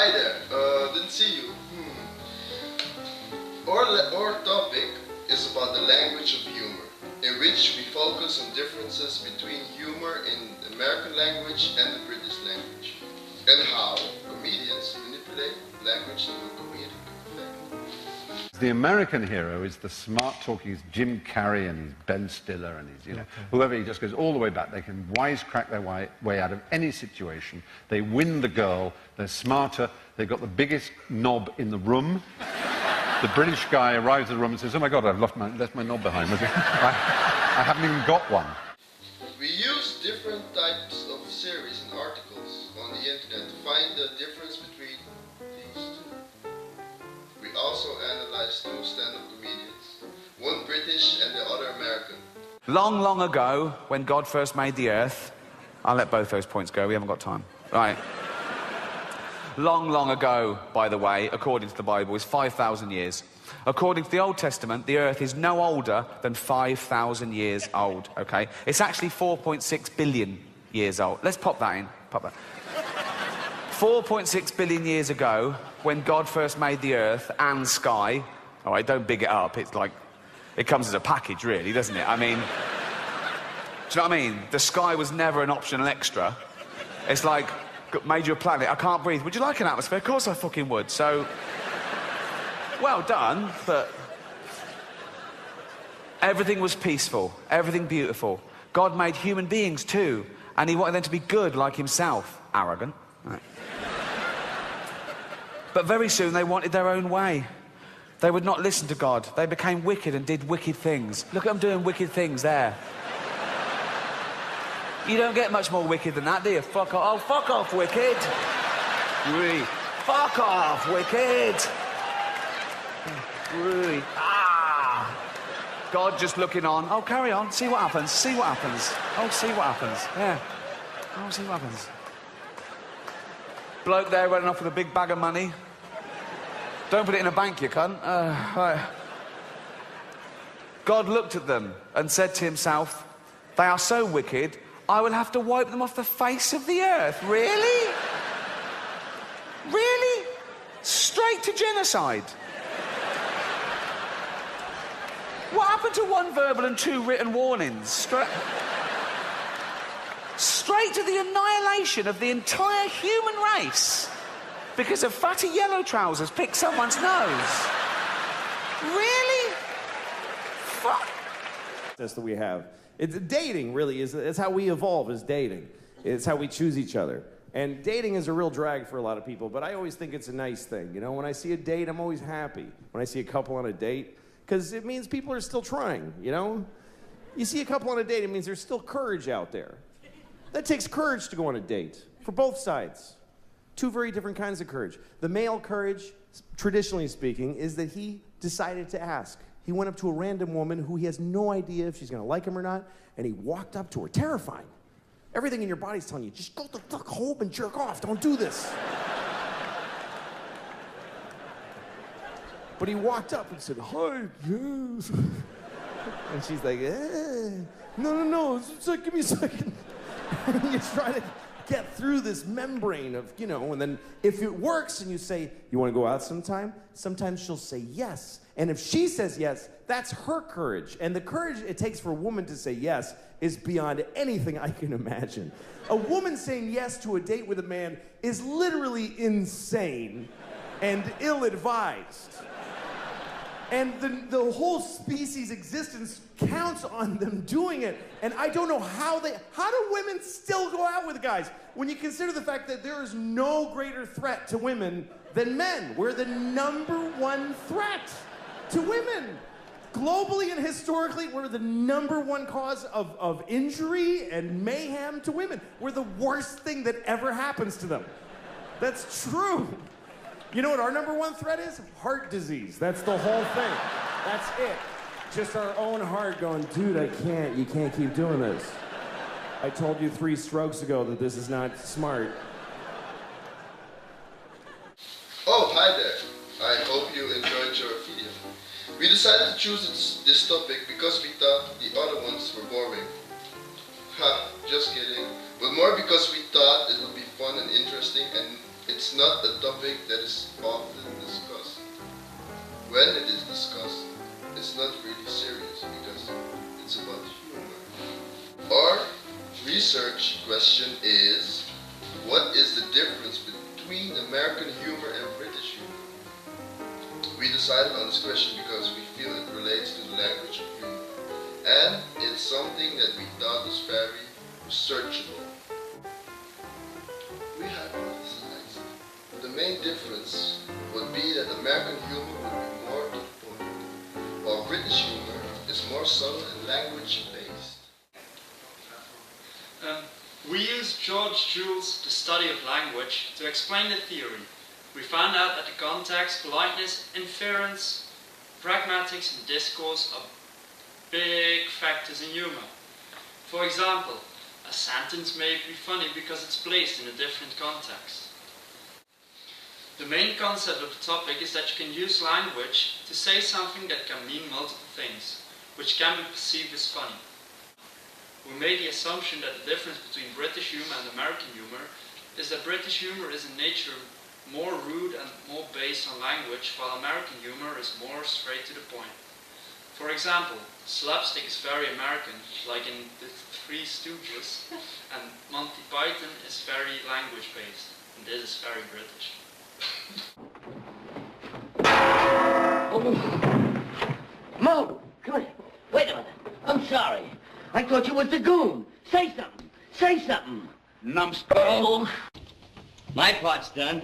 Hi there, didn't see you. Our topic is about the language of humor, in which we focus on differences between humor in the American language and the British language, and how comedians manipulate language to a comedic effect. The American hero is the smart-talking, he's Jim Carrey and he's Ben Stiller and he's, whoever, he just goes all the way back. They can wisecrack their way out of any situation. They win the girl, they're smarter, they've got the biggest knob in the room. The British guy arrives at the room and says, oh my God, I've left my knob behind. I haven't even got one. We use different types of series and articles on the internet to find the difference between these two. We also analyzed two stand-up comedians, one British and the other American. Long, long ago, when God first made the earth... I'll let both those points go, we haven't got time. Right. Long, long ago, by the way, according to the Bible, is 5,000 years. According to the Old Testament, the earth is no older than 5,000 years old, okay? It's actually 4.6 billion years old. Let's pop that in. Pop that. 4.6 billion years ago, when God first made the earth and sky... All right, don't big it up. It's like... It comes as a package, really, doesn't it? I mean... Do you know what I mean? The sky was never an optional extra. It's like... Made you a planet, I can't breathe. Would you like an atmosphere? Of course I fucking would. So, well done, but everything was peaceful, everything beautiful. God made human beings too, and he wanted them to be good like himself. Arrogant. Right. But very soon they wanted their own way. They would not listen to God. They became wicked and did wicked things. Look at them doing wicked things there. You don't get much more wicked than that, do you? Fuck off. Oh, fuck off, wicked. Really. Fuck off, wicked. Really. Ah. God just looking on. Oh, carry on. See what happens. See what happens. Oh, see what happens. Yeah. Oh, see what happens. Bloke there running off with a big bag of money. Don't put it in a bank, you cunt. Right. God looked at them and said to himself, they are so wicked, I will have to wipe them off the face of the earth. Really? Really? Straight to genocide. What happened to one verbal and two written warnings? Straight to the annihilation of the entire human race because a fatty yellow trousers picked someone's nose. Really? Fuck. That we have. It's dating, really, it's how we evolve as dating. It's how we choose each other. And dating is a real drag for a lot of people, but I always think it's a nice thing. You know, when I see a date, I'm always happy. When I see a couple on a date, because it means people are still trying, you know? You see a couple on a date, it means there's still courage out there. That takes courage to go on a date, for both sides. Two very different kinds of courage. The male courage, traditionally speaking, is that he decided to ask. He went up to a random woman who he has no idea if she's gonna like him or not, and he walked up to her, terrifying. Everything in your body's telling you, just go the fuck home and jerk off, don't do this. But he walked up and said, hi, yes. And she's like, no, give me a second. And you try to get through this membrane of, and then if it works and you say, you wanna go out sometime? Sometimes she'll say yes. And if she says yes, that's her courage. And the courage it takes for a woman to say yes is beyond anything I can imagine. A woman saying yes to a date with a man is literally insane and ill-advised. And the whole species' existence counts on them doing it. And I don't know how do women still go out with guys? When you consider the fact that there is no greater threat to women than men. We're the #1 threat to women. Globally and historically, we're the #1 cause of injury and mayhem to women. We're the worst thing that ever happens to them. That's true. You know what our #1 threat is? Heart disease. That's the whole thing. That's it. Just our own heart going, dude, you can't keep doing this. I told you 3 strokes ago that this is not smart. Oh, hi there. I hope you enjoyed your video. We decided to choose this topic because we thought the other ones were boring. Ha, just kidding. But more because we thought it would be fun and interesting, and it it's not a topic that is often discussed. When it is discussed, it's not really serious because it's about humor. Our research question is, what is the difference between American humor and British humor? We decided on this question because we feel it relates to the language of humor, and it's something that we thought was very researchable. We hypothesized the main difference would be that American humor would be more to the point, while British humor is more subtle and language-based. We used George Joule's The Study of Language to explain the theory. We found out that the context, politeness, inference, pragmatics, and discourse are big factors in humor. For example, a sentence may be funny because it's placed in a different context. The main concept of the topic is that you can use language to say something that can mean multiple things, which can be perceived as funny. We made the assumption that the difference between British humor and American humor is that British humor is in nature more rude and more based on language, while American humor is more straight to the point. For example, slapstick is very American, like in the Three Stooges, and Monty Python is very language-based, and this is very British. Mo, come here. Wait a minute. I'm sorry. I thought you was the goon. Say something. Say something. Numbskull. My part's done.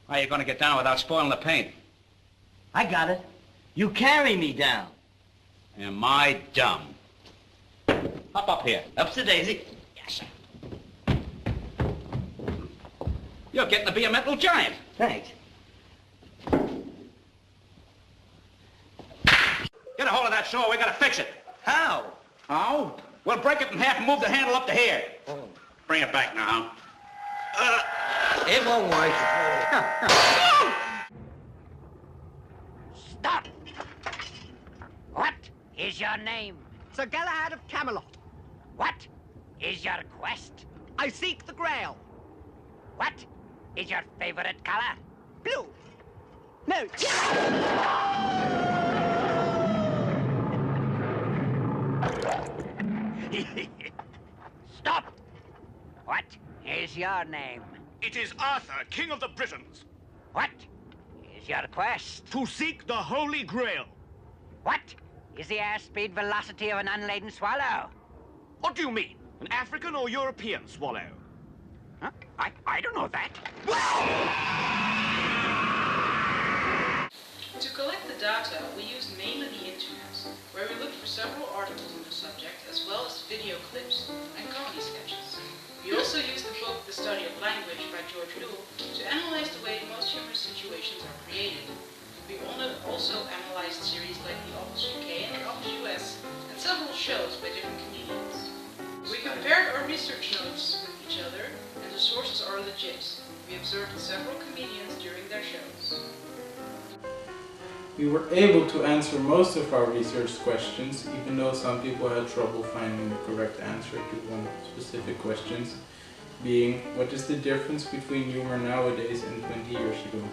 How are you going to get down without spoiling the paint? I got it. You carry me down. Am I dumb? Hop up here. Up's the daisy. Yes, sir. You're getting to be a mental giant. Thanks. Get a hold of that saw. We got to fix it. How? How? We'll break it in half and move the handle up to here. Oh. Bring it back now. It won't work. Stop! What is your name? Sir Galahad of Camelot. What is your quest? I seek the Grail. What is your favorite color? Blue. No. Stop! What is your name? It is Arthur, King of the Britons. What is your quest? To seek the Holy Grail. What is the airspeed velocity of an unladen swallow? What do you mean? An African or European swallow? Huh? I don't know that. To collect the data, we used mainly the internet, where we looked for several articles on the subject, as well as video clips and comedy sketches. We also used the book The Study of Language by George Joule to analyze the way most humorous situations are created. We also analyzed series like The Office UK and The Office US, and several shows by different comedians. We compared our research notes with each other, and the sources are legit. We observed several comedians during their shows. We were able to answer most of our research questions, even though some people had trouble finding the correct answer to one specific question, being, what is the difference between humor nowadays and 20 years ago?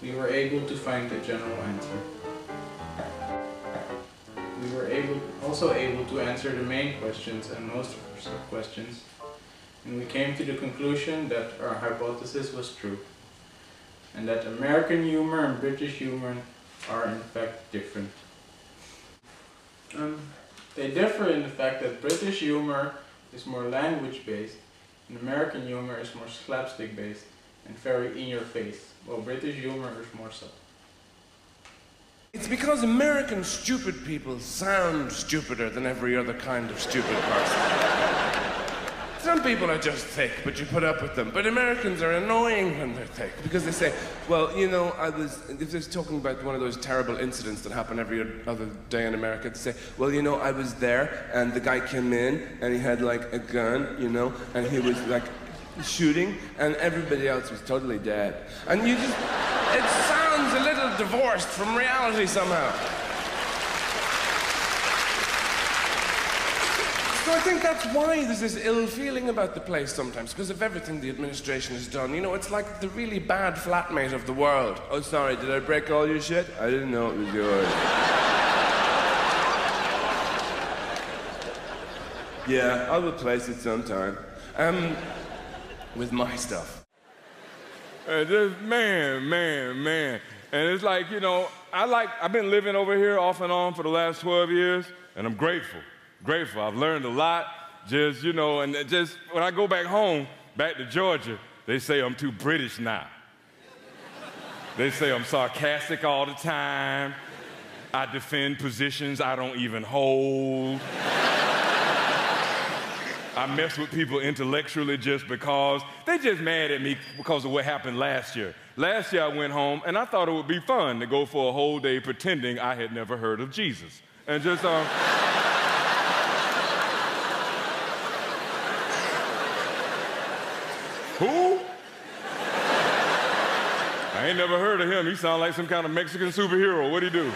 We were able to find a general answer. We were also able to answer the main questions and most of our sub-questions, and we came to the conclusion that our hypothesis was true, and that American humor and British humor are in fact different. They differ in the fact that British humor is more language-based and American humor is more slapstick-based and very in-your-face, while British humor is more subtle. It's because American stupid people sound stupider than every other kind of stupid person. Some people are just thick, but you put up with them. But Americans are annoying when they're thick because they say, well, you know, if they're talking about one of those terrible incidents that happen every other day in America, they say, well, you know, I was there and the guy came in and he had like a gun, you know, and he was like shooting and everybody else was totally dead. And you just, it sounds a little divorced from reality somehow. So I think that's why there's this ill feeling about the place sometimes, because of everything the administration has done. You know, it's like the really bad flatmate of the world. Oh, sorry, did I break all your shit? I didn't know it was yours. Yeah, I'll replace it sometime. With my stuff. Just man. And it's like, you know, I've been living over here off and on for the last 12 years, and I'm grateful. I've learned a lot, just, you know, and just when I go back home, back to Georgia, they say I'm too British now. They say I'm sarcastic all the time. I defend positions I don't even hold. I mess with people intellectually just because. They just mad at me because of what happened last year. Last year I went home and I thought it would be fun to go for a whole day pretending I had never heard of Jesus. And just, Who? I ain't never heard of him. He sounds like some kind of Mexican superhero. What'd he do?